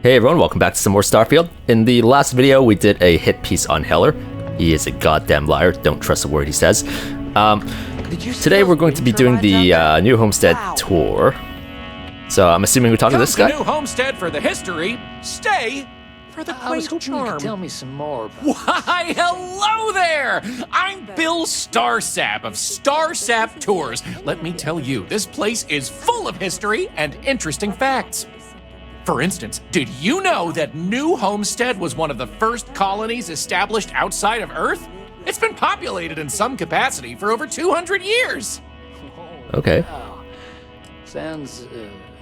Hey everyone, welcome back to some more Starfield. In the last video, we did a hit piece on Heller. He is a goddamn liar, don't trust a word he says. Today we're going to be doing the new Homestead tour. So I'm assuming we're talking to this guy? New Homestead for the history, stay for the quaint charm. You could tell me some more about Why, hello there! I'm Bill Starsap of Starsap Tours. Let me tell you, this place is full of history and interesting facts. For instance, did you know that New Homestead was one of the first colonies established outside of Earth? It's been populated in some capacity for over 200 years. Okay. Wow. Sounds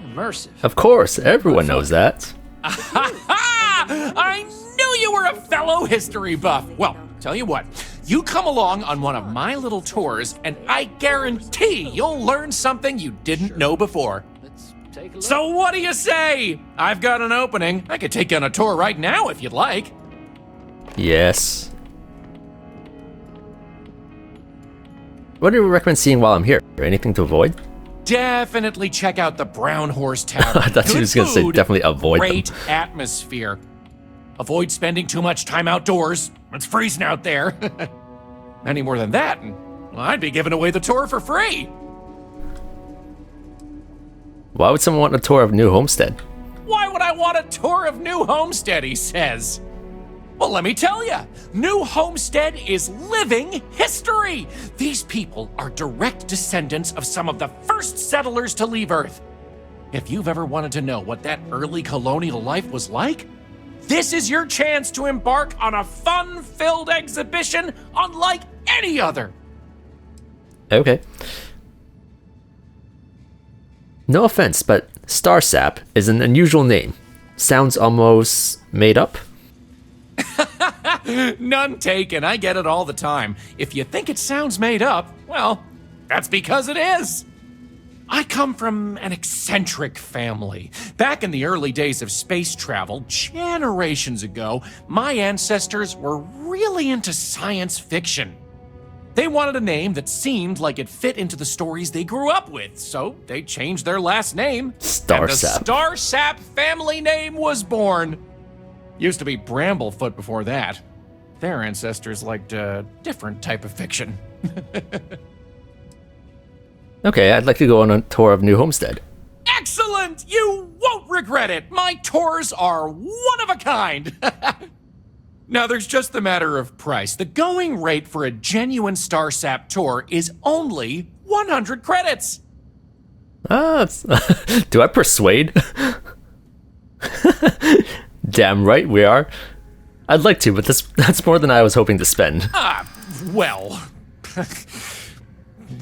immersive. Of course, everyone knows that. I knew you were a fellow history buff. Well, tell you what, you come along on one of my little tours, and I guarantee you'll learn something you didn't know before. Let's take a look. So what do you say? I've got an opening. I could take you on a tour right now if you'd like. Yes. What do you recommend seeing while I'm here? Anything to avoid? Definitely check out the Brown Horse Tavern. I thought you Good was gonna say food, definitely avoid great them. atmosphere. Avoid spending too much time outdoors. It's freezing out there. Any more than that, and well, I'd be giving away the tour for free. Why would someone want a tour of New Homestead? Why would I want a tour of New Homestead, he says. Well, let me tell you, New Homestead is living history. These people are direct descendants of some of the first settlers to leave Earth. If you've ever wanted to know what that early colonial life was like, this is your chance to embark on a fun-filled exhibition unlike any other. Okay. No offense, but Starsap is an unusual name. Sounds almost made up. None taken. I get it all the time. If you think it sounds made up, well, that's because it is. I come from an eccentric family. Back in the early days of space travel, generations ago, my ancestors were really into science fiction. They wanted a name that seemed like it fit into the stories they grew up with, so they changed their last name. Starsap. And the Starsap family name was born. Used to be Bramblefoot before that. Their ancestors liked a different type of fiction. Okay, I'd like to go on a tour of New Homestead. Excellent! You won't regret it! My tours are one of a kind! Now, there's just the matter of price. The going rate for a genuine Starsap tour is only 100 credits. Do I persuade? Damn right we are. I'd like to, but that's more than I was hoping to spend. Well,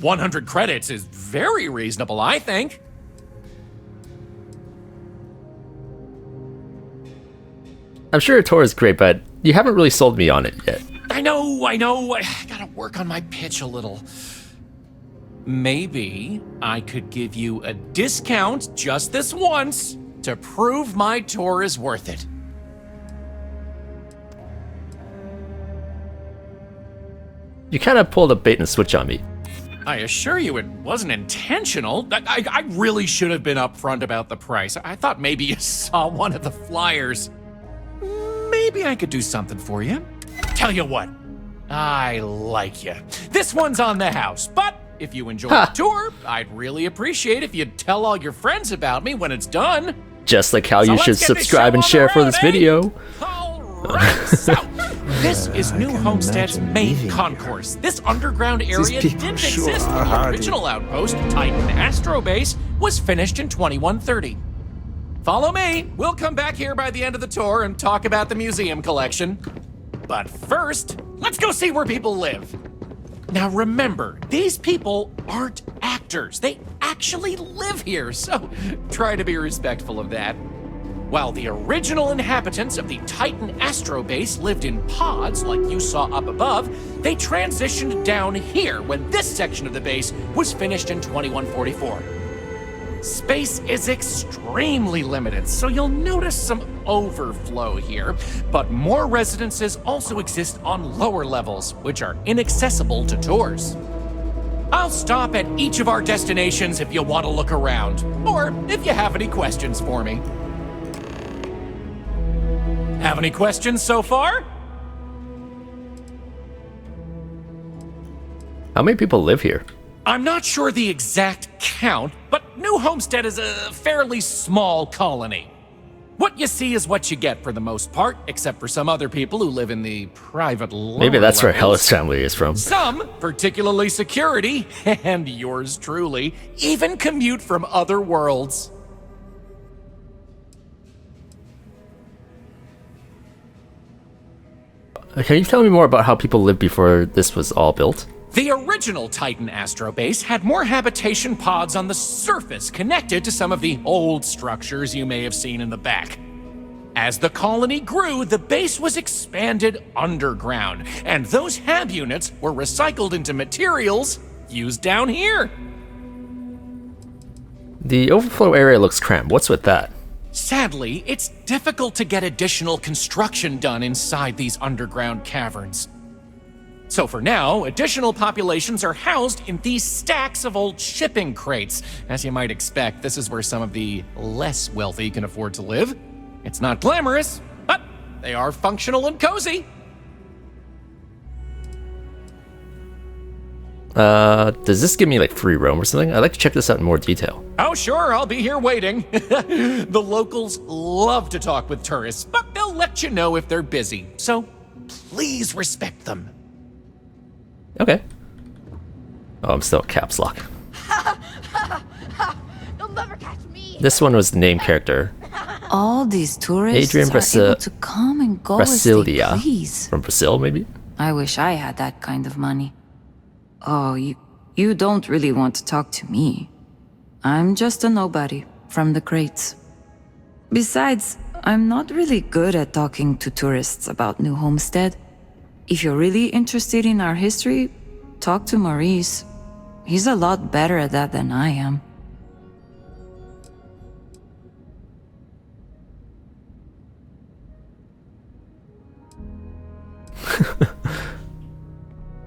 100 credits is very reasonable, I think. I'm sure your tour is great, but you haven't really sold me on it yet. I know. I gotta work on my pitch a little. Maybe I could give you a discount just this once to prove my tour is worth it. You kind of pulled a bait and switch on me. I assure you it wasn't intentional. I really should have been upfront about the price. I thought maybe you saw one of the flyers. Maybe I could do something for you. Tell you what, I like you. This one's on the house, but if you enjoy the tour, I'd really appreciate if you'd tell all your friends about me when it's done. Just like how So you let's should get this subscribe show and on share the for road, this eh? video. All right, so this is New Homestead's main concourse. This underground area people didn't sure exist are when the hardy. original outpost, Titan Astro Base, was finished in 2130. Follow me. We'll come back here by the end of the tour and talk about the museum collection. But first, let's go see where people live. Now remember, these people aren't actors. They actually live here, so try to be respectful of that. While the original inhabitants of the Titan Astro Base lived in pods like you saw up above, they transitioned down here when this section of the base was finished in 2144. Space is extremely limited, so you'll notice some overflow here, but more residences also exist on lower levels, which are inaccessible to tours. I'll stop at each of our destinations if you want to look around, or if you have any questions for me. Have any questions so far? How many people live here? I'm not sure the exact count, but New Homestead is a fairly small colony. What you see is what you get for the most part, except for some other people who live in the private lower Maybe that's where levels. Heller's family is from. Some, particularly security, and yours truly, even commute from other worlds. Can you tell me more about how people lived before this was all built? The original Titan astrobase had more habitation pods on the surface connected to some of the old structures you may have seen in the back. As the colony grew, the base was expanded underground, and those hab units were recycled into materials used down here. The overflow area looks cramped. What's with that? Sadly, it's difficult to get additional construction done inside these underground caverns. So for now, additional populations are housed in these stacks of old shipping crates. As you might expect, this is where some of the less wealthy can afford to live. It's not glamorous, but they are functional and cozy. Does this give me like free roam or something? I'd like to check this out in more detail. Oh sure, I'll be here waiting. The locals love to talk with tourists, but they'll let you know if they're busy. So please respect them. Okay. Oh, I'm still caps lock. You'll never catch me. This one was the name character. All these tourists Adrian are able to come and go as they Brasilia. please. From Brazil, maybe? I wish I had that kind of money. Oh, you don't really want to talk to me. I'm just a nobody from the crates. Besides, I'm not really good at talking to tourists about New Homestead. If you're really interested in our history, talk to Maurice. He's a lot better at that than I am.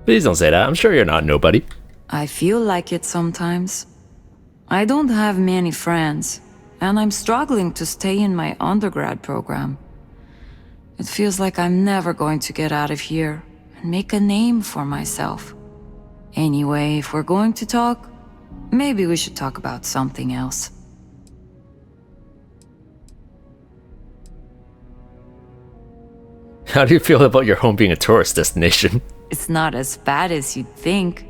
Please don't say that. I'm sure you're not nobody. I feel like it sometimes. I don't have many friends, and I'm struggling to stay in my undergrad program. It feels like I'm never going to get out of here and make a name for myself. Anyway, if we're going to talk, maybe we should talk about something else. How do you feel about your home being a tourist destination? It's not as bad as you'd think.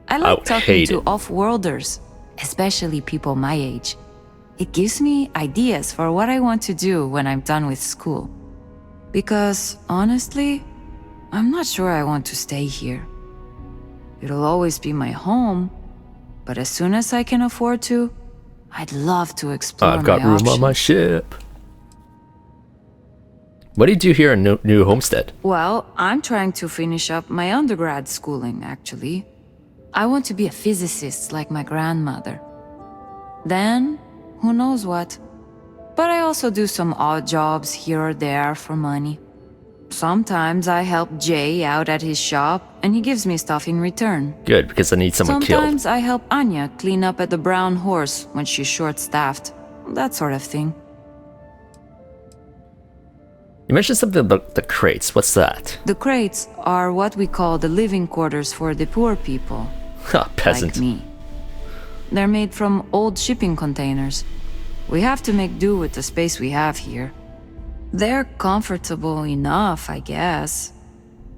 I I like would talking hate to it. off-worlders, especially people my age. It gives me ideas for what I want to do when I'm done with school. Because, honestly, I'm not sure I want to stay here. It'll always be my home, but as soon as I can afford to, I'd love to explore I've got my room options. on my ship. What do you do here in New Homestead? Well, I'm trying to finish up my undergrad schooling, actually. I want to be a physicist like my grandmother. Then, who knows what. But I also do some odd jobs here or there for money. Sometimes I help Jay out at his shop, and he gives me stuff in return. Good, because I need someone Sometimes killed. I help Anya clean up at the Brown Horse when she's short-staffed. That sort of thing. You mentioned something about the crates. What's that? The crates are what we call the living quarters for the poor people. Ha, peasant. Like me. They're made from old shipping containers. We have to make do with the space we have here. They're comfortable enough, I guess.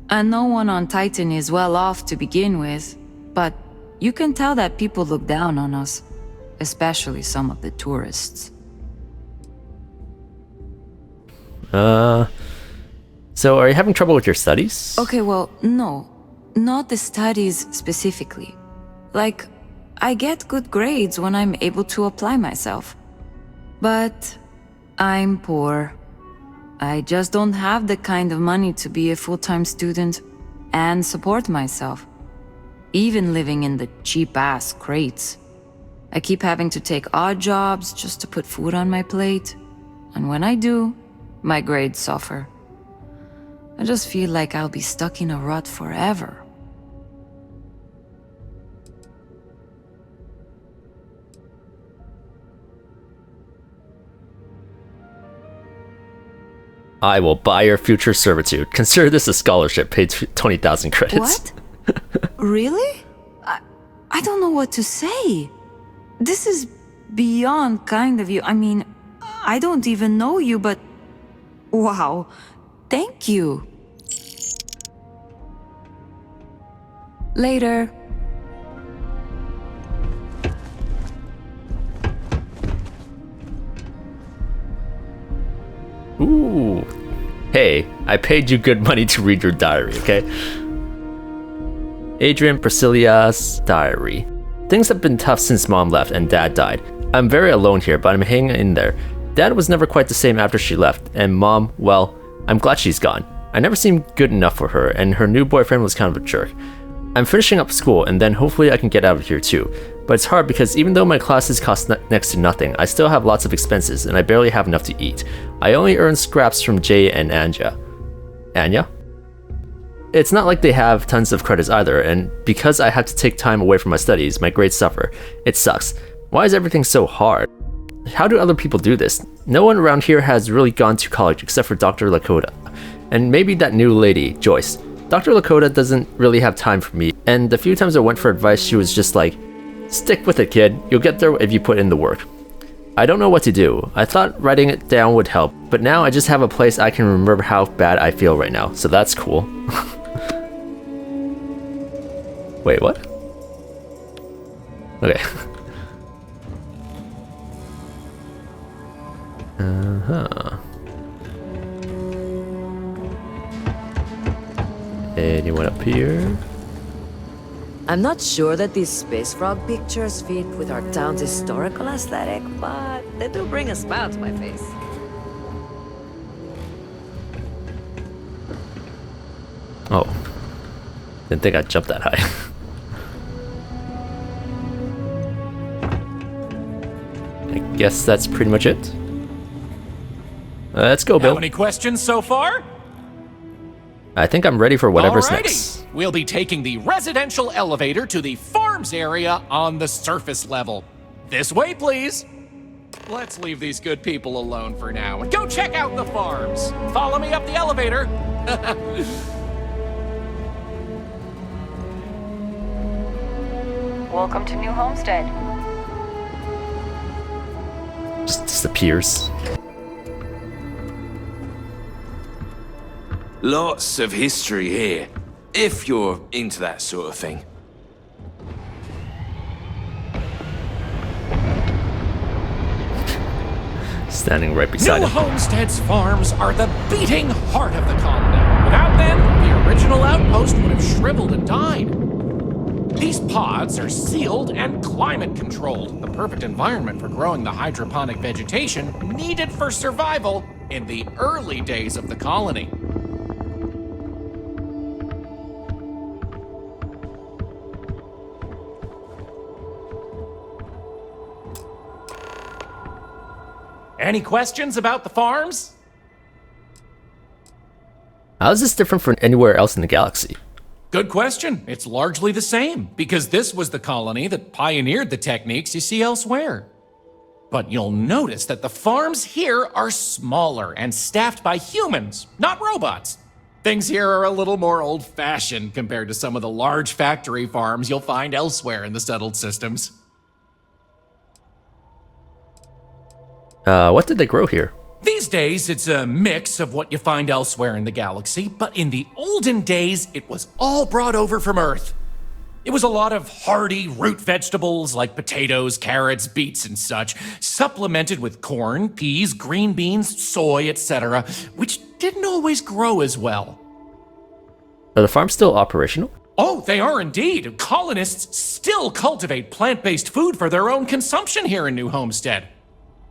And no one on Titan is well off to begin with, but you can tell that people look down on us, especially some of the tourists. So are you having trouble with your studies? Okay, well, no. Not the studies specifically. Like, I get good grades when I'm able to apply myself. But I'm poor. I just don't have the kind of money to be a full-time student and support myself. Even living in the cheap-ass crates. I keep having to take odd jobs just to put food on my plate. And when I do, my grades suffer. I just feel like I'll be stuck in a rut forever. I will buy your future servitude. Consider this a scholarship. Pay 20,000 credits. What? Really? I don't know what to say. This is beyond kind of you. I mean, I don't even know you, but wow. Thank you. Later. Ooh. Hey, I paid you good money to read your diary, okay? Adrian Priscilla's diary. Things have been tough since Mom left and Dad died. I'm very alone here, but I'm hanging in there. Dad was never quite the same after she left, and Mom, well, I'm glad she's gone. I never seemed good enough for her, and her new boyfriend was kind of a jerk. I'm finishing up school, and then hopefully I can get out of here too. But it's hard because even though my classes cost next to nothing, I still have lots of expenses, and I barely have enough to eat. I only earn scraps from Jay and Anya. Anya? It's not like they have tons of credits either, and because I have to take time away from my studies, my grades suffer. It sucks. Why is everything so hard? How do other people do this? No one around here has really gone to college except for Dr. Lakota. And maybe that new lady, Joyce. Dr. Lakota doesn't really have time for me, and the few times I went for advice, she was just like, stick with it, kid. You'll get there if you put in the work. I don't know what to do. I thought writing it down would help, but now I just have a place I can remember how bad I feel right now, so that's cool. Wait, what? Okay. Uh-huh. Anyone up here? I'm not sure that these space frog pictures fit with our town's historical aesthetic, but they do bring a smile to my face. Oh. Didn't think I'd jump that high. I guess that's pretty much it. Let's go, Bill. How many questions so far? I think I'm ready for whatever's Alrighty. next. We'll be taking the residential elevator to the farms area on the surface level. This way, please. Let's leave these good people alone for now and go check out the farms. Follow me up the elevator. Welcome to New Homestead. Just disappears. Lots of history here, if you're into that sort of thing. Standing right beside New him. Homestead's farms are the beating heart of the colony. Without them, the original outpost would have shriveled and died. These pods are sealed and climate controlled, the perfect environment for growing the hydroponic vegetation needed for survival in the early days of the colony. Any questions about the farms? How is this different from anywhere else in the galaxy? Good question. It's largely the same, because this was the colony that pioneered the techniques you see elsewhere. But you'll notice that the farms here are smaller and staffed by humans, not robots. Things here are a little more old-fashioned compared to some of the large factory farms you'll find elsewhere in the settled systems. What did they grow here? These days, it's a mix of what you find elsewhere in the galaxy, but in the olden days, it was all brought over from Earth. It was a lot of hardy root vegetables like potatoes, carrots, beets, and such, supplemented with corn, peas, green beans, soy, etc., which didn't always grow as well. Are the farms still operational? Oh, they are indeed. Colonists still cultivate plant-based food for their own consumption here in New Homestead.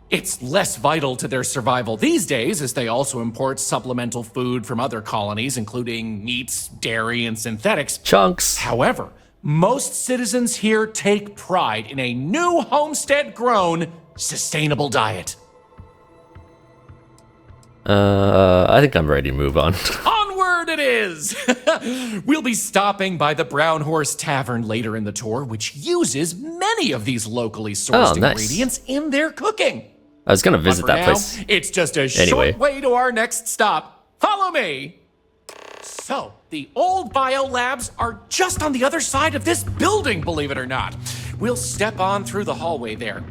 It's less vital to their survival these days, as they also import supplemental food from other colonies, including meats, dairy, and synthetics. Chunks. However, most citizens here take pride in a New Homestead-grown, sustainable diet. I think I'm ready to move on. Onward it is! We'll be stopping by the Brown Horse Tavern later in the tour, which uses many of these locally sourced Oh, nice. ingredients in their cooking. I was gonna But visit for that now, place. it's just a Anyway. short way to our next stop. Follow me. So, the old biolabs are just on the other side of this building, believe it or not. We'll step on through the hallway there.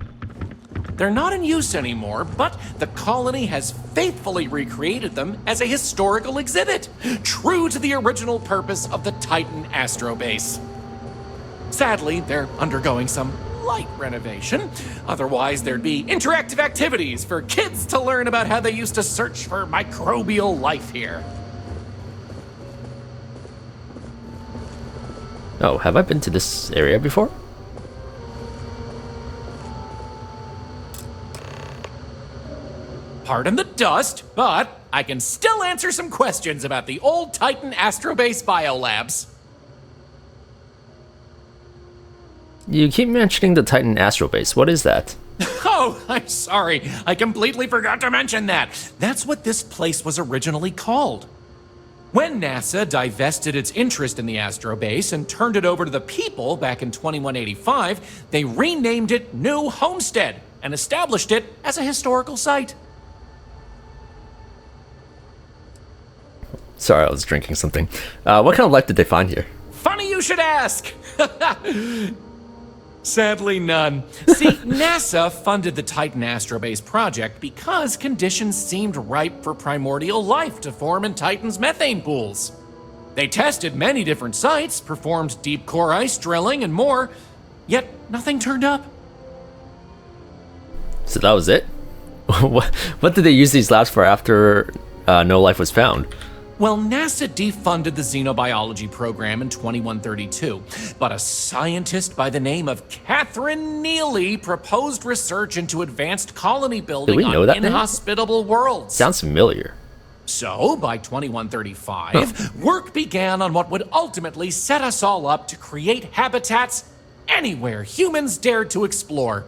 They're not in use anymore, but the colony has faithfully recreated them as a historical exhibit, true to the original purpose of the Titan Astrobase. Sadly, they're undergoing some light renovation. Otherwise, there'd be interactive activities for kids to learn about how they used to search for microbial life here. Oh, have I been to this area before? Pardon the dust, but I can still answer some questions about the old Titan Astrobase biolabs. You keep mentioning the Titan Astrobase. What is that? Oh, I'm sorry. I completely forgot to mention that. That's what this place was originally called. When NASA divested its interest in the Astrobase and turned it over to the people back in 2185, they renamed it New Homestead and established it as a historical site. Sorry, I was drinking something. What kind of life did they find here? Funny you should ask. Sadly, none. See, NASA funded the Titan Astrobase project because conditions seemed ripe for primordial life to form in Titan's methane pools. They tested many different sites, performed deep core ice drilling, and more, yet nothing turned up. So that was it? What did they use these labs for after no life was found? Well, NASA defunded the xenobiology program in 2132, but a scientist by the name of Catherine Neely proposed research into advanced colony building we know on that name? inhospitable worlds. Sounds familiar. So, by 2135, work began on what would ultimately set us all up to create habitats anywhere humans dared to explore.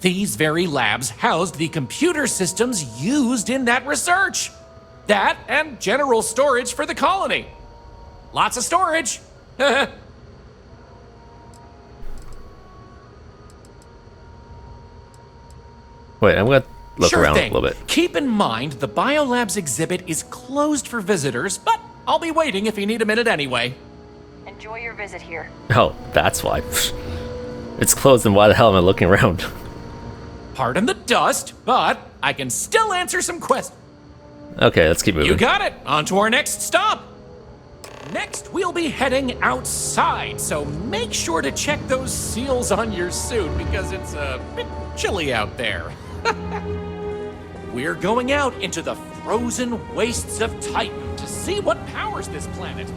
These very labs housed the computer systems used in that research. That and general storage for the colony. Lots of storage. Wait, I'm gonna look Sure around thing. a little bit. Keep in mind, the biolabs exhibit is closed for visitors, but I'll be waiting if you need a minute anyway. Enjoy your visit here. Oh, that's why. It's closed, and why the hell am I looking around? Pardon the dust, but I can still answer some questions. Okay, let's keep moving. You got it. On to our next stop. Next, we'll be heading outside, so make sure to check those seals on your suit because it's a bit chilly out there. We're going out into the frozen wastes of Titan to see what powers this planet.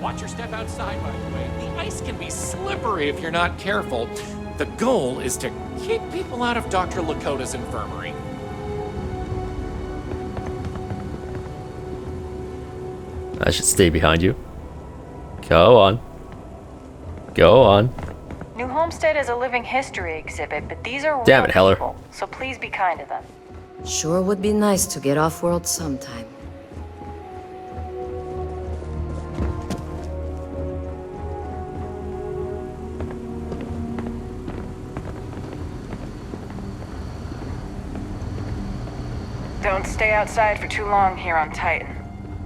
Watch your step outside, by the way. The ice can be slippery if you're not careful. The goal is to keep people out of Dr. Lakota's infirmary. I should stay behind you. Go on. Go on. New Homestead is a living history exhibit, but these are Damn real it, Heller. people, so please be kind to them. Sure would be nice to get off-world sometime. Don't stay outside for too long here on Titan.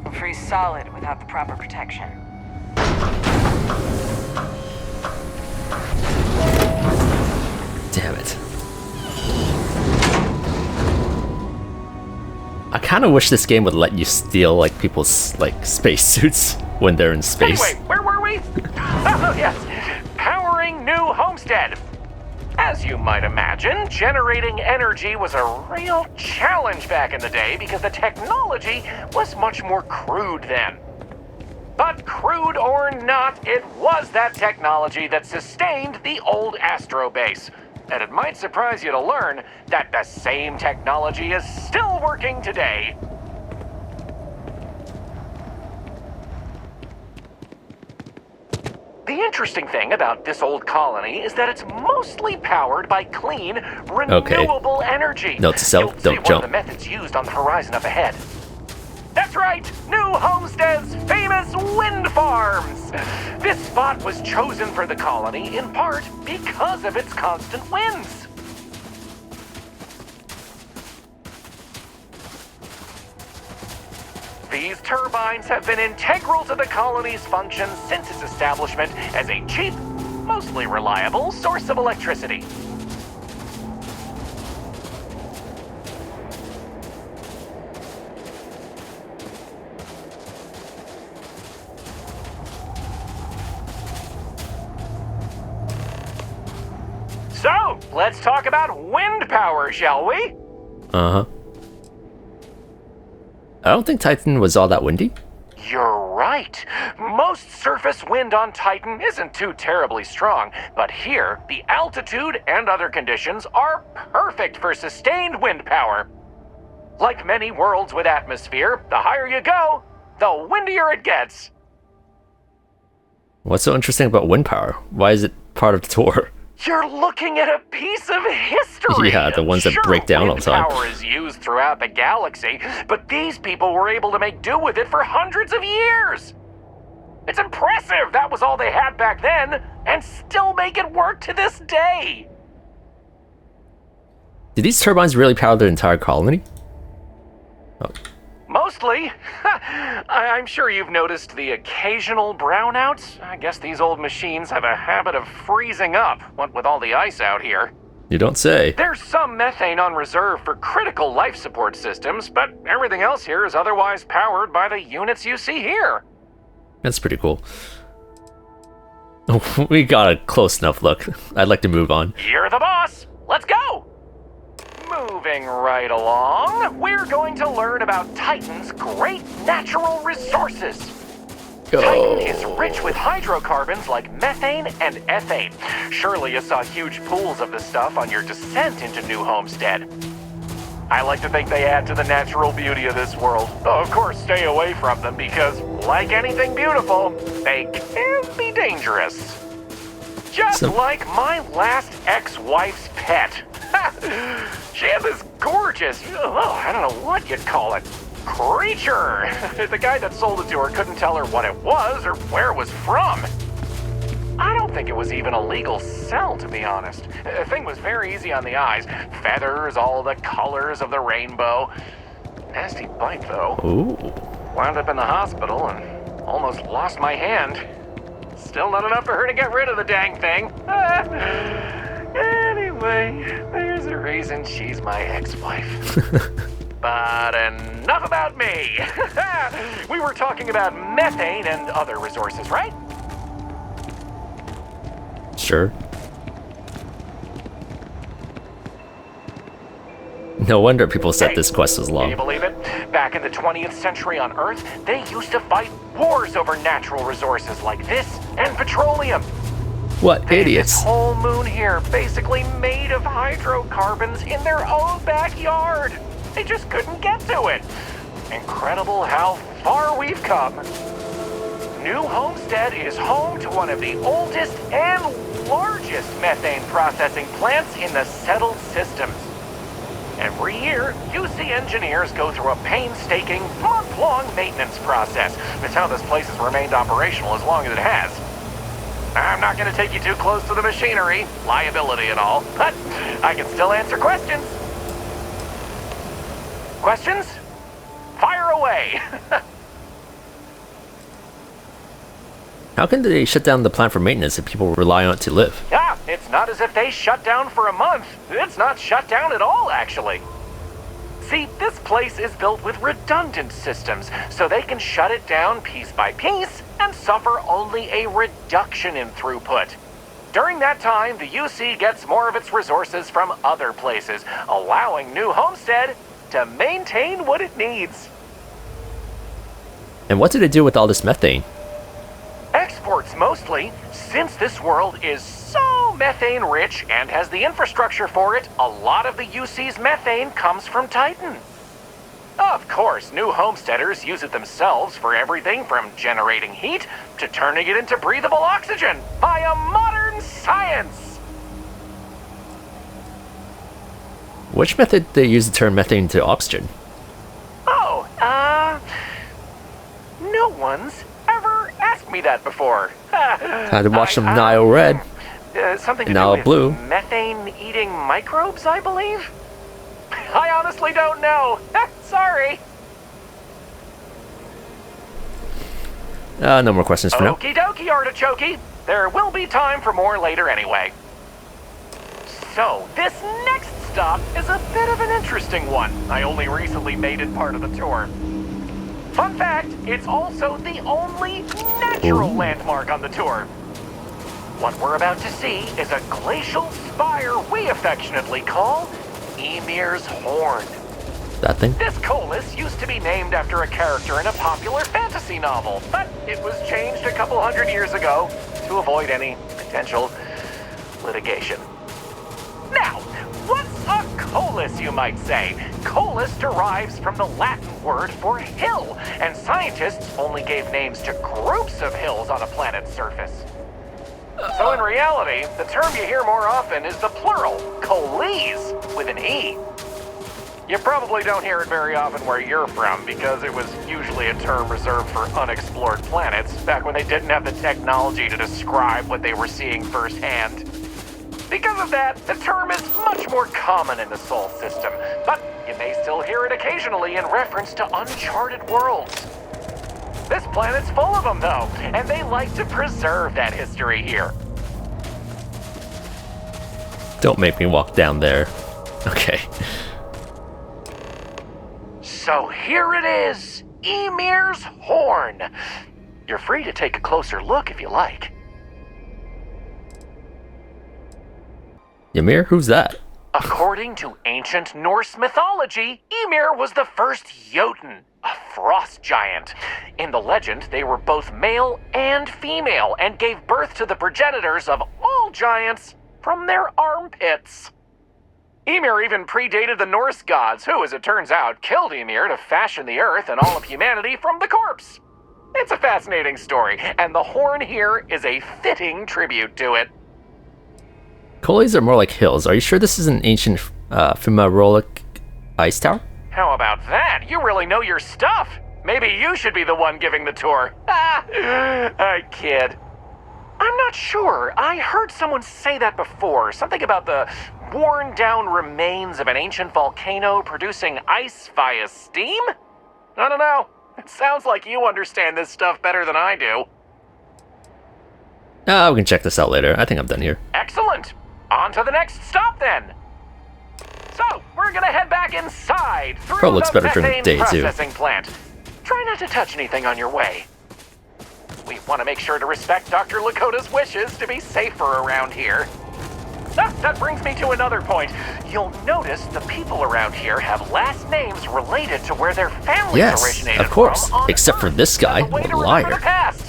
We'll freeze solid without the proper protection. Damn it. I kind of wish this game would let you steal like people's like spacesuits when they're in space. Anyway, where were we? Oh, yes. Powering New Homestead. As you might imagine, generating energy was a real challenge back in the day because the technology was much more crude then. But crude or not, it was that technology that sustained the old Astrobase. And it might surprise you to learn that the same technology is still working today. The interesting thing about this old colony is that it's mostly powered by clean, renewable energy. Note to self, You'll see don't one jump. of the methods used on the horizon up ahead. That's right! New Homestead's famous wind farms! This spot was chosen for the colony in part because of its constant winds. These turbines have been integral to the colony's function since its establishment as a cheap, mostly reliable source of electricity. So, let's talk about wind power, shall we? Uh-huh. I don't think Titan was all that windy. You're right. Most surface wind on Titan isn't too terribly strong, but here, the altitude and other conditions are perfect for sustained wind power. Like many worlds with atmosphere, the higher you go, the windier it gets. What's so interesting about wind power? Why is it part of the tour? You're looking at a piece of history. Yeah, the ones that break down all the time. Wind power is used throughout the galaxy, but these people were able to make do with it for hundreds of years. It's impressive that was all they had back then, and still make it work to this day. Did these turbines really power the entire colony? Oh. Mostly. I'm sure you've noticed the occasional brownouts. I guess these old machines have a habit of freezing up, what with all the ice out here. You don't say. There's some methane on reserve for critical life support systems, but everything else here is otherwise powered by the units you see here. That's pretty cool. We got a close enough look. I'd like to move on. You're the boss. Let's go. Moving right along, we're going to learn about Titan's great natural resources. Titan is rich with hydrocarbons like methane and ethane. Surely you saw huge pools of this stuff on your descent into New Homestead. I like to think they add to the natural beauty of this world. Though of course stay away from them because, like anything beautiful, they can be dangerous. Just like my last ex-wife's pet. She had this gorgeous, I don't know what you'd call it, creature. The guy that sold it to her couldn't tell her what it was or where it was from. I don't think it was even a legal sell, to be honest. The thing was very easy on the eyes. Feathers, all the colors of the rainbow. Nasty bite, though. Ooh. Wound up in the hospital and almost lost my hand. Still not enough for her to get rid of the dang thing. Anyway, there's a reason she's my ex-wife. But enough about me. We were talking about methane and other resources, right? Sure. No wonder people said this quest was Can you long. believe it? Back in the 20th century on Earth, they used to fight wars over natural resources like this and petroleum. What They had idiots. This whole moon here basically made of hydrocarbons in their own backyard. They just couldn't get to it. Incredible how far we've come. New Homestead is home to one of the oldest and largest methane processing plants in the settled systems. Every year, UC engineers go through a painstaking, month-long maintenance process. That's how this place has remained operational as long as it has. I'm not going to take you too close to the machinery, liability and all, but I can still answer questions. Questions? Fire away! How can they shut down the plant for maintenance if people rely on it to live? Yeah, it's not as if they shut down for a month. It's not shut down at all, actually. See, this place is built with redundant systems, so they can shut it down piece by piece and suffer only a reduction in throughput. During that time, the UC gets more of its resources from other places, allowing New Homestead to maintain what it needs. And what do they do with all this methane? Exports mostly, since this world is so methane rich and has the infrastructure for it, a lot of the UC's methane comes from Titan. Of course, New Homesteaders use it themselves for everything from generating heat to turning it into breathable oxygen via modern science. Which method do they use to turn methane into oxygen? Oh, no one's ever asked me that before. Had to watch some Nile Red. Something to Now do with blue. methane-eating microbes, I believe? I honestly don't know. Sorry. No more questions for now. Okie dokie, artichoke. There will be time for more later anyway. So, this next stop is a bit of an interesting one. I only recently made it part of the tour. Fun fact, it's also the only natural landmark on the tour. What we're about to see is a glacial spire we affectionately call Ymir's Horn. That thing? This collis used to be named after a character in a popular fantasy novel, but it was changed a couple hundred years ago to avoid any potential litigation. Now, what's a collis, you might say? Collis derives from the Latin word for hill, and scientists only gave names to groups of hills on a planet's surface. So in reality, the term you hear more often is the plural, colis, with an E. You probably don't hear it very often where you're from, because it was usually a term reserved for unexplored planets, back when they didn't have the technology to describe what they were seeing firsthand. Because of that, the term is much more common in the Sol system, but you may still hear it occasionally in reference to uncharted worlds. This planet's full of them, though, and they like to preserve that history here. Don't make me walk down there. Okay. So here it is, Ymir's Horn. You're free to take a closer look if you like. Ymir? Who's that? According to ancient Norse mythology, Ymir was the first Jotun, a frost giant. In the legend, they were both male and female and gave birth to the progenitors of all giants from their armpits. Ymir even predated the Norse gods, who, as it turns out, killed Ymir to fashion the earth and all of humanity from the corpse. It's a fascinating story, and the horn here is a fitting tribute to it. Colis are more like hills. Are you sure this is an ancient fumarolic ice tower? How about that? You really know your stuff. Maybe you should be the one giving the tour. I kid. I'm not sure. I heard someone say that before. Something about the worn-down remains of an ancient volcano producing ice via steam? I don't know. It sounds like you understand this stuff better than I do. We can check this out later. I think I'm done here. Excellent. On to the next stop, then. So, we're gonna head back inside through Probably looks the better during the methane day, too. processing plant. Try not to touch anything on your way. We want to make sure to respect Dr. Lakota's wishes to be safer around here. That brings me to another point. You'll notice the people around here have last names related to where their families originated of course. from on Except for Earth. this guy, As a way a to remember liar. the past.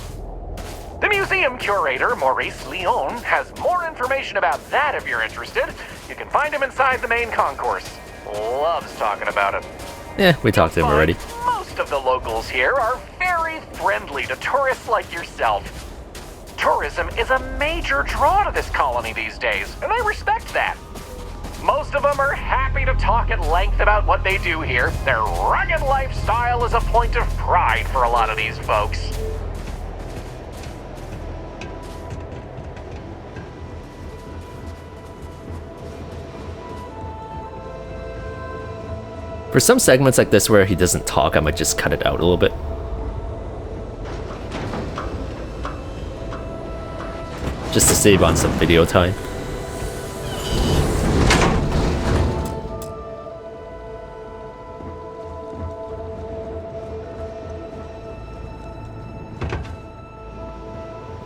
The museum curator, Maurice Leon, has more information about that if you're interested. You can find him inside the main concourse. Loves talking about it. Yeah, we talked to him already. Most of the locals here are very friendly to tourists like yourself. Tourism is a major draw to this colony these days, and I respect that. Most of them are happy to talk at length about what they do here. Their rugged lifestyle is a point of pride for a lot of these folks. For some segments like this where he doesn't talk, I might just cut it out a little bit. Just to save on some video time.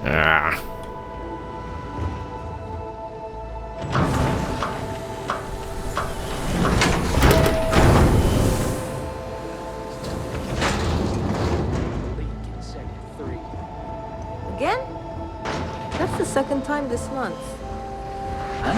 Ah. Again? That's the second time this month. I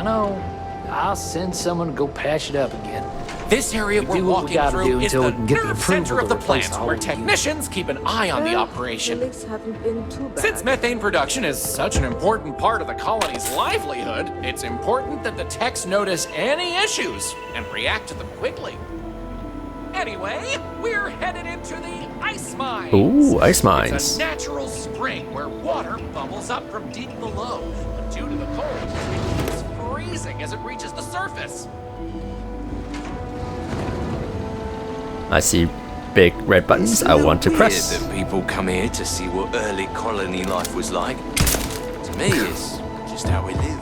know. I'll send someone to go patch it up again. This area We we're do what we walking gotta through do is until the we can get the nerve approval center of to the replace plant, the whole where unit. technicians keep an eye on the Well, operation. The leaks haven't been too bad. Since methane production is such an important part of the colony's livelihood, it's important that the techs notice any issues and react to them quickly. Anyway, we're headed into the ice mines. Ooh, ice It's mines. a natural spring where water bubbles up from deep below. But due to the cold, it keeps freezing as it reaches the surface. I see big red buttons Isn't I it want to weird press. that people come here to see what early colony life was like? To me, it's just how we live.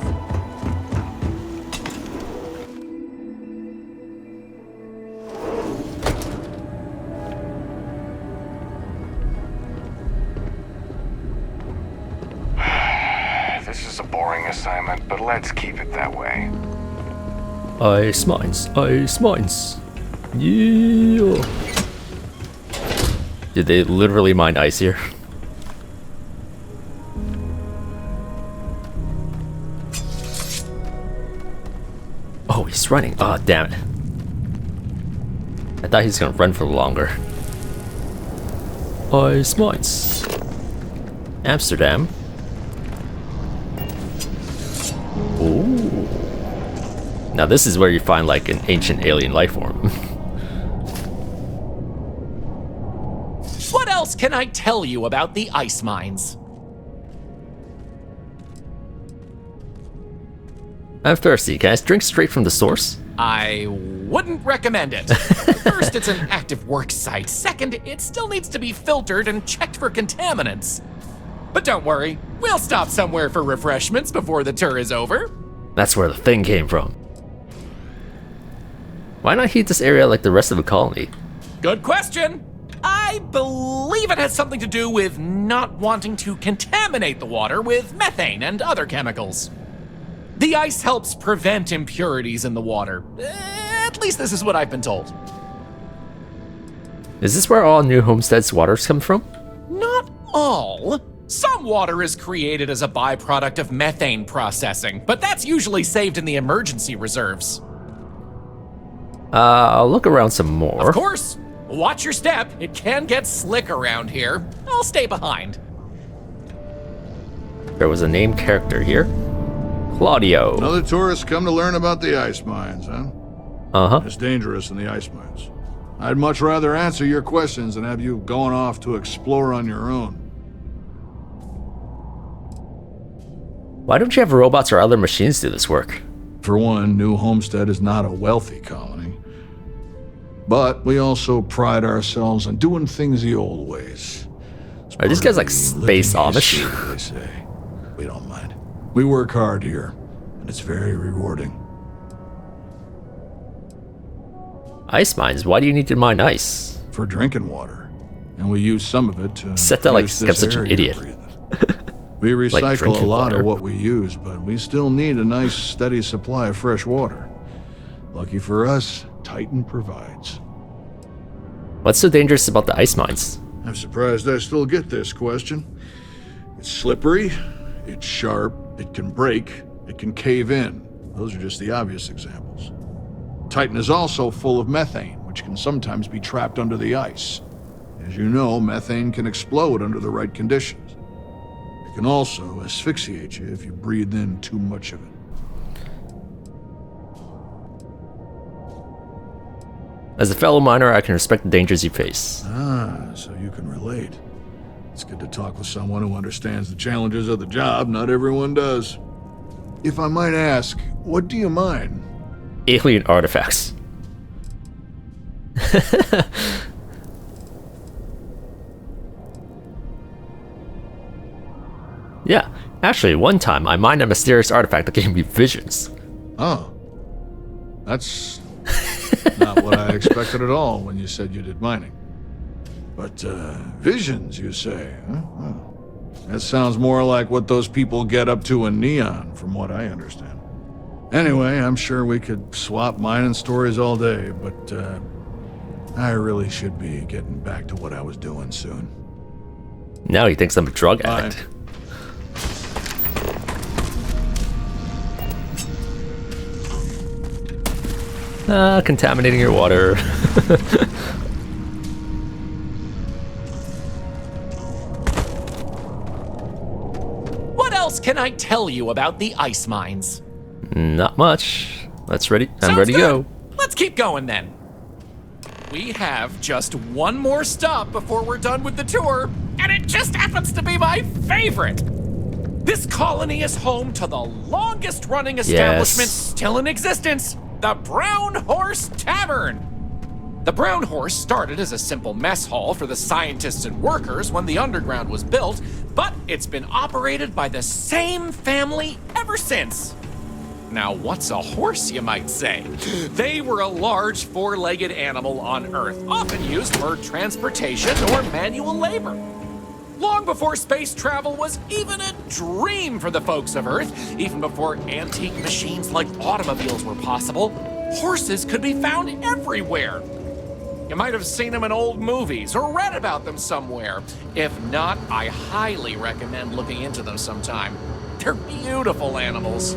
This is a boring assignment, but let's keep it that way. Ice mines, ice mines. Yeah. Did they literally mine ice here? Oh, he's running. Oh, damn it. I thought he was gonna run for longer. Ice mines. Amsterdam. Ooh. Now this is where you find like an ancient alien life form. What else can I tell you about the ice mines? I'm thirsty. Can I drink straight from the source? I wouldn't recommend it. First, it's an active work site. Second, it still needs to be filtered and checked for contaminants. But don't worry, we'll stop somewhere for refreshments before the tour is over. That's where the thing came from. Why not heat this area like the rest of the colony? Good question. I believe it has something to do with not wanting to contaminate the water with methane and other chemicals. The ice helps prevent impurities in the water. At least this is what I've been told. Is this where all New Homestead's waters come from? Not all. Some water is created as a byproduct of methane processing, but that's usually saved in the emergency reserves. I'll look around some more. Of course. Watch your step. It can get slick around here. I'll stay behind. There was a named character here. Claudio. Another tourist come to learn about the ice mines, huh? Uh-huh. It's dangerous in the ice mines. I'd much rather answer your questions than have you going off to explore on your own. Why don't you have robots or other machines do this work? For one, New Homestead is not a wealthy colony. But we also pride ourselves on doing things the old ways. It's Are these part guys like of the space living Amish? history, they say. We don't mind. We work hard here, and it's very rewarding. Ice mines? Why do you need to mine ice? For drinking water. And we use some of it to Said that like use I'm this such an area idiot. to breathe in. We recycle a drinking lot water. of what we use, but we still need a nice, steady supply of fresh water. Lucky for us, Titan provides. What's so dangerous about the ice mines? I'm surprised I still get this question. It's slippery, it's sharp, it can break, it can cave in. Those are just the obvious examples. Titan is also full of methane, which can sometimes be trapped under the ice. As you know, methane can explode under the right conditions. It can also asphyxiate you if you breathe in too much of it. As a fellow miner, I can respect the dangers you face. Ah, so you can relate. It's good to talk with someone who understands the challenges of the job. Not everyone does. If I might ask, what do you mine? Alien artifacts. Yeah, actually, one time I mined a mysterious artifact that gave me visions. Oh. That's not what I expected at all when you said you did mining. But, visions, you say, huh? Well, that sounds more like what those people get up to in Neon, from what I understand. Anyway, I'm sure we could swap mining stories all day, but, I really should be getting back to what I was doing soon. Now he thinks I'm a drug Bye. addict. Contaminating your water. What else can I tell you about the ice mines? Not much. I'm ready Sounds to good. go. Let's keep going then. We have just one more stop before we're done with the tour, and it just happens to be my favorite. This colony is home to the longest running establishment still in existence, the Brown Horse Tavern. The Brown Horse started as a simple mess hall for the scientists and workers when the underground was built, but it's been operated by the same family ever since. Now, what's a horse, you might say? They were a large four-legged animal on Earth, often used for transportation or manual labor. Long before space travel was even a dream for the folks of Earth, even before antique machines like automobiles were possible, horses could be found everywhere. You might have seen them in old movies or read about them somewhere. If not, I highly recommend looking into them sometime. They're beautiful animals.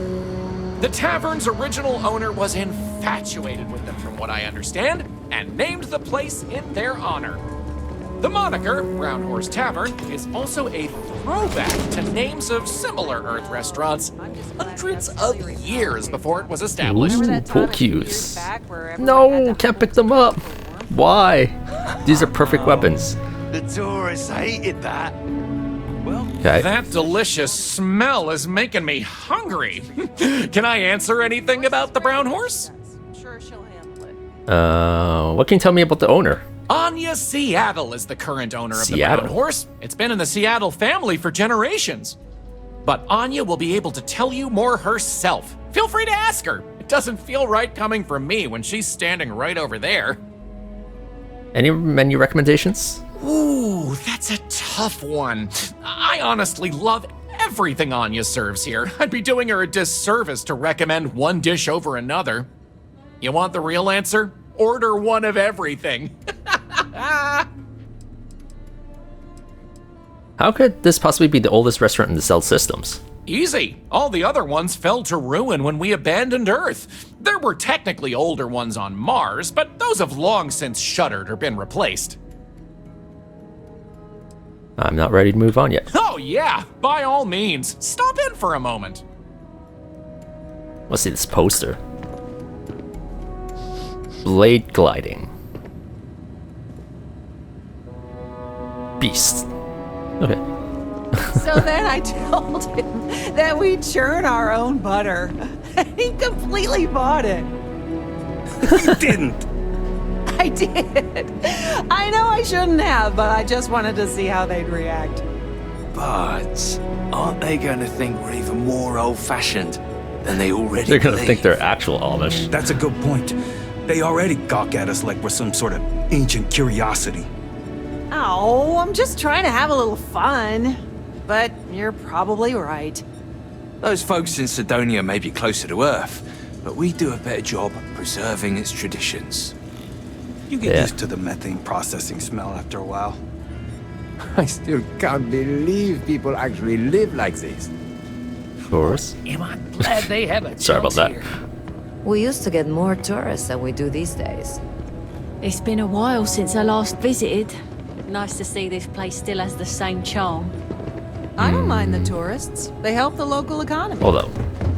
The tavern's original owner was infatuated with them, from what I understand, and named the place in their honor. The moniker, Brown Horse Tavern, is also a throwback to names of similar Earth restaurants hundreds of years before it was established. Ooh, pool cues. No, can't pick them up. Why? These are perfect weapons. The tourists hated that. Well, Okay. That delicious smell is making me hungry. Can I answer anything about the Brown Horse? Sure, she'll handle it. What can you tell me about the owner? Anya Seattle is the current owner of Seattle. the Brown Horse. It's been in the Seattle family for generations. But Anya will be able to tell you more herself. Feel free to ask her. It doesn't feel right coming from me when she's standing right over there. Any menu recommendations? Ooh, that's a tough one. I honestly love everything Anya serves here. I'd be doing her a disservice to recommend one dish over another. You want the real answer? Order one of everything. How could this possibly be the oldest restaurant in the Cell systems? Easy. All the other ones fell to ruin when we abandoned Earth. There were technically older ones on Mars, but those have long since shuttered or been replaced. I'm not ready to move on yet. Oh yeah, by all means. Stop in for a moment. Let's see this poster. Blade gliding. Beast. Okay. So then I told him that we churn our own butter. And he completely bought it. you didn't. I did. I know I shouldn't have, but I just wanted to see how they'd react. But aren't they going to think we're even more old-fashioned than they already They're gonna believe? think they're actual Amish. That's a good point. They already gawk at us like we're some sort of ancient curiosity. Oh, I'm just trying to have a little fun. But you're probably right. Those folks in Sidonia may be closer to Earth, but we do a better job preserving its traditions. You get Yeah. used to the methane processing smell after a while. I still can't believe people actually live like this. Of course. Am I glad they have a Sorry about chance that. here. We used to get more tourists than we do these days. It's been a while since I last visited. Nice to see this place still has the same charm. I don't mind the tourists. They help the local economy. Hold up.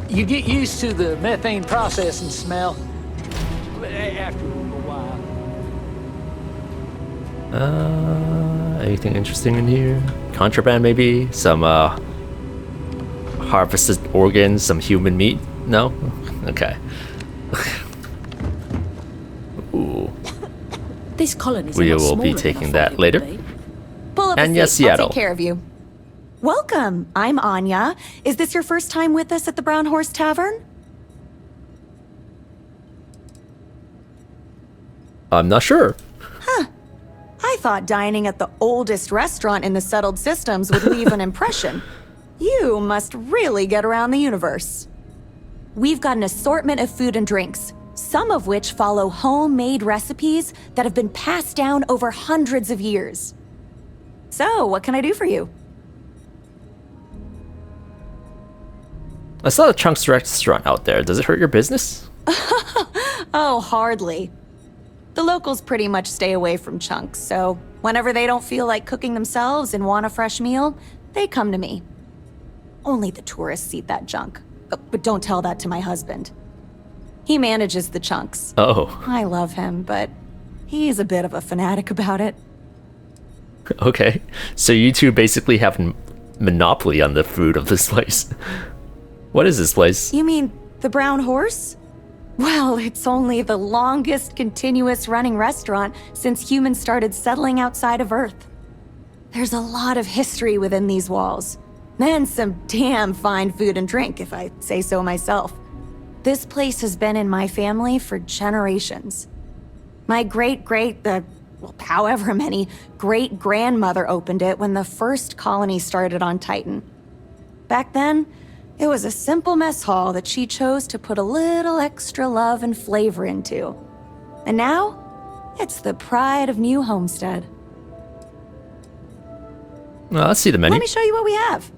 You get used to the methane processing smell after a little while. Anything interesting in here? Contraband, maybe? Some, harvested organs, some human meat? No? Okay. Ooh. This colony's We a lot will be smaller than I taking thought that it would later. be. Pull up a And seat. yes, Seattle. I'll take care of you. Welcome. I'm Anya. Is this your first time with us at the Brown Horse Tavern? I'm not sure. I thought dining at the oldest restaurant in the settled systems would leave an impression. You must really get around the universe. We've got an assortment of food and drinks, some of which follow homemade recipes that have been passed down over hundreds of years. So, what can I do for you? I saw a Chunks restaurant out there. Does it hurt your business? Oh, hardly. The locals pretty much stay away from chunks, so whenever they don't feel like cooking themselves and want a fresh meal, they come to me. Only the tourists eat that junk. But don't tell that to my husband. He manages the chunks. Oh, I love him, but he's a bit of a fanatic about it. okay. So you two basically have monopoly on the food of this place. What is this place? You mean the Brown Horse? Well, it's only the longest continuous running restaurant since humans started settling outside of Earth. There's a lot of history within these walls. And some damn fine food and drink, if I say so myself. This place has been in my family for generations. My however many, great-grandmother opened it when the first colony started on Titan. Back then, it was a simple mess hall that she chose to put a little extra love and flavor into. And now, it's the pride of New Homestead. Well, let's see the menu. Let me show you what we have.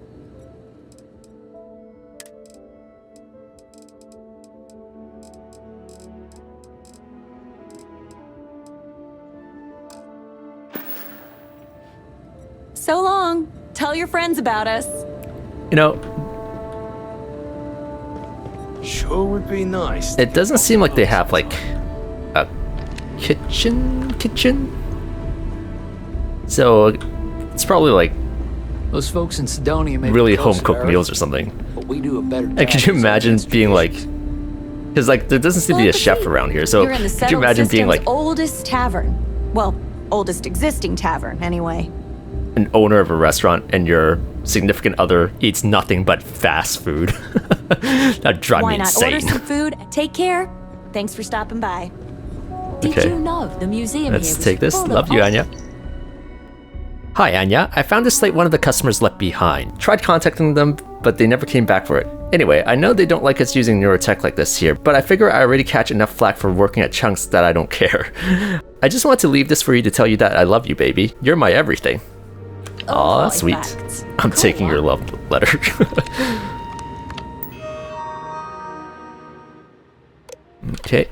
So long. Tell your friends about us. You know, Sure would be nice. it doesn't seem like they have like a kitchen. So it's probably like Those folks in Sidonia may really be closer home cooked to meals Earth, or something. but we do a better job. And could you preserving imagine its being like, traditions. because like there doesn't seem to be a chef around here. So You're in the could you settled imagine being system's like oldest tavern. Well, oldest existing tavern, anyway. an owner of a restaurant and your significant other eats nothing but fast food? That'd drive Why me not insane. order some food? Take care. Thanks for stopping by. Did Okay. you know the museum Let's here was take this. full Love of you, Anya. Hi, Anya. I found this slate one of the customers left behind. Tried contacting them, but they never came back for it. Anyway, I know they don't like us using neurotech like this here, but I figure I already catch enough flack for working at Chunks that I don't care. I just want to leave this for you to tell you that I love you, baby. You're my everything. Aw, that's sweet. Facts. I'm taking your love letter. Okay.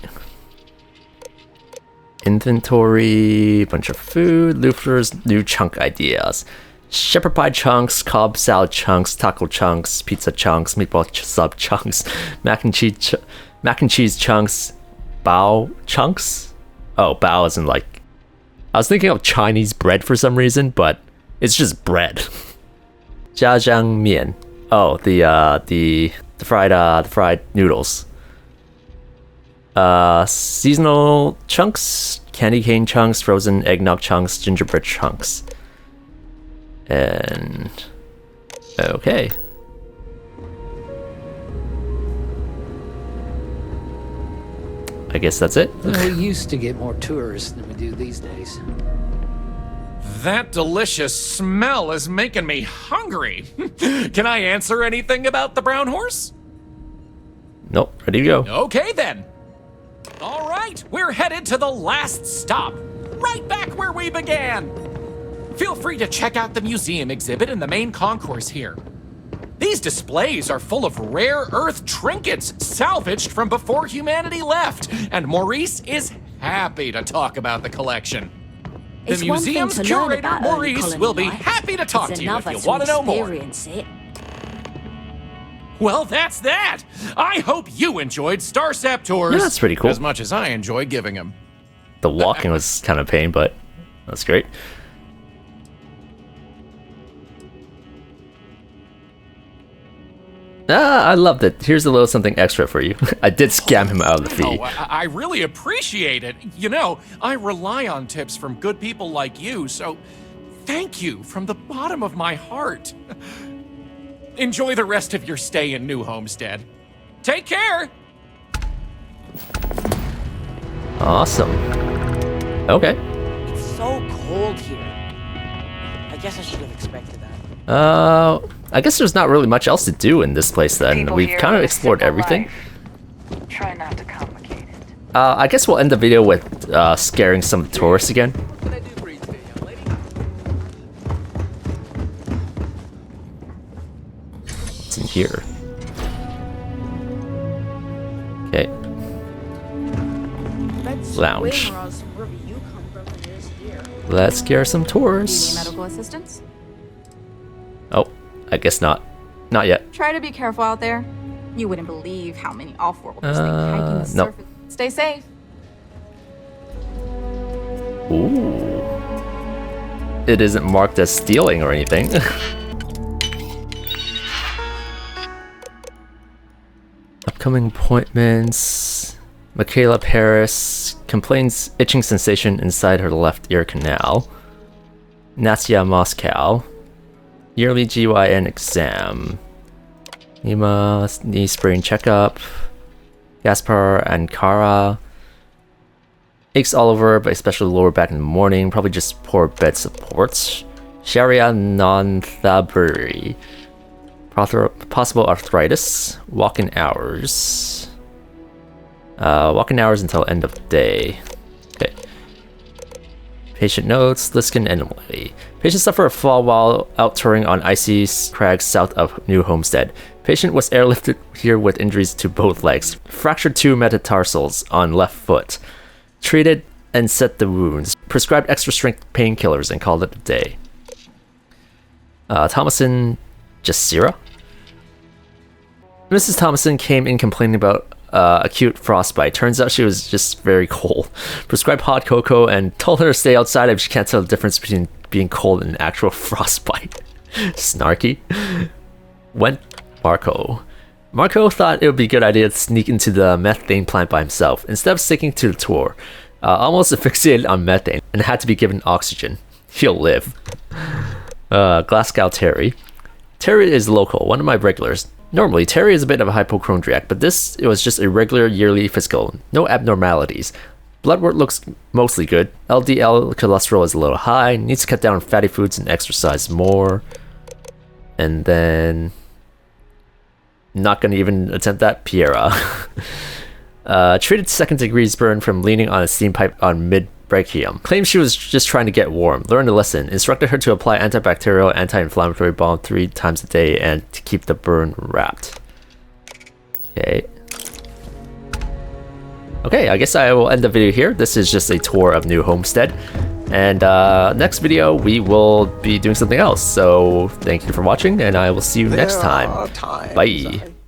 Inventory, bunch of food, Luther's new chunk ideas. Shepherd pie chunks, Cobb salad chunks, taco chunks, pizza chunks, meatball sub chunks, mac and cheese chunks, bao chunks. Oh, bao isn't like. I was thinking of Chinese bread for some reason, but it's just bread. Jiajiang mian. Oh, the fried noodles. Seasonal chunks, candy cane chunks, frozen eggnog chunks, gingerbread chunks. And okay. I guess that's it. We used to get more tourists than we do these days. That delicious smell is making me hungry. Can I answer anything about the brown horse? Nope, ready to go. Okay then. All right, we're headed to the last stop, right back where we began. Feel free to check out the museum exhibit in the main concourse here. These displays are full of rare Earth trinkets salvaged from before humanity left, and Maurice is happy to talk about the collection. The It's one thing museum's to learn curator, about early Maurice, colony will be life. happy to talk It's to you if another you want to know more. experience it. Well, that's that. I hope you enjoyed Starsap tours. Yeah, that's pretty cool. As much as I enjoy giving them. The walking was kind of a pain, but that's great. I loved it. Here's a little something extra for you. I did scam him out of the fee. Oh, I really appreciate it. You know, I rely on tips from good people like you, so thank you from the bottom of my heart. Enjoy the rest of your stay in New Homestead. Take care! Awesome. Okay. It's so cold here. I guess I should have expected that. I guess there's not really much else to do in this place then. People We've here kind of live a explored simple everything. life. Try not to complicate it. I guess we'll end the video with scaring some tourists again. What's in here? Okay. Lounge. Let's scare some tourists. Medical assistance? Oh, I guess not. Not yet. Try to be careful out there. You wouldn't believe how many off-worlders think hiking the nope. surface. Stay safe. Ooh. It isn't marked as stealing or anything. Upcoming appointments. Michaela Paris complains itching sensation inside her left ear canal. Nastia Moscow. Yearly GYN exam. Nima knee sprain checkup. Gaspar Ankara. Aches all over, but especially lower back in the morning. Probably just poor bed support. Sharia non-thaburi. Possible arthritis. Walk-in hours. Walk-in hours until end of day. Okay. Patient notes. Liskin anomaly. Patient suffered a fall while out touring on icy crags south of New Homestead. Patient was airlifted here with injuries to both legs. Fractured 2 metatarsals on left foot. Treated and set the wounds. Prescribed extra strength painkillers and called it a day. Thomason Jasira. Mrs. Thomason came in complaining about acute frostbite. Turns out she was just very cold. Prescribed hot cocoa and told her to stay outside if she can't tell the difference between being cold and actual frostbite. Snarky. Went Marco. Marco thought it would be a good idea to sneak into the methane plant by himself, instead of sticking to the tour. Almost asphyxiated on methane and had to be given oxygen. He'll live. Glasgow Terry. Terry is local, one of my regulars. Normally, Terry is a bit of a hypochondriac, but it was just a regular yearly physical. No abnormalities. Blood work looks mostly good. LDL cholesterol is a little high. Needs to cut down on fatty foods and exercise more. And then... not gonna even attempt that. Piera. Treated 2nd degree burn from leaning on a steam pipe on mid-brachium. Claims she was just trying to get warm. Learned a lesson. Instructed her to apply antibacterial, anti-inflammatory balm 3 times a day and to keep the burn wrapped. Okay. Okay, I guess I will end the video here. This is just a tour of New Homestead. And next video, we will be doing something else. So thank you for watching, and I will see you next time. Bye.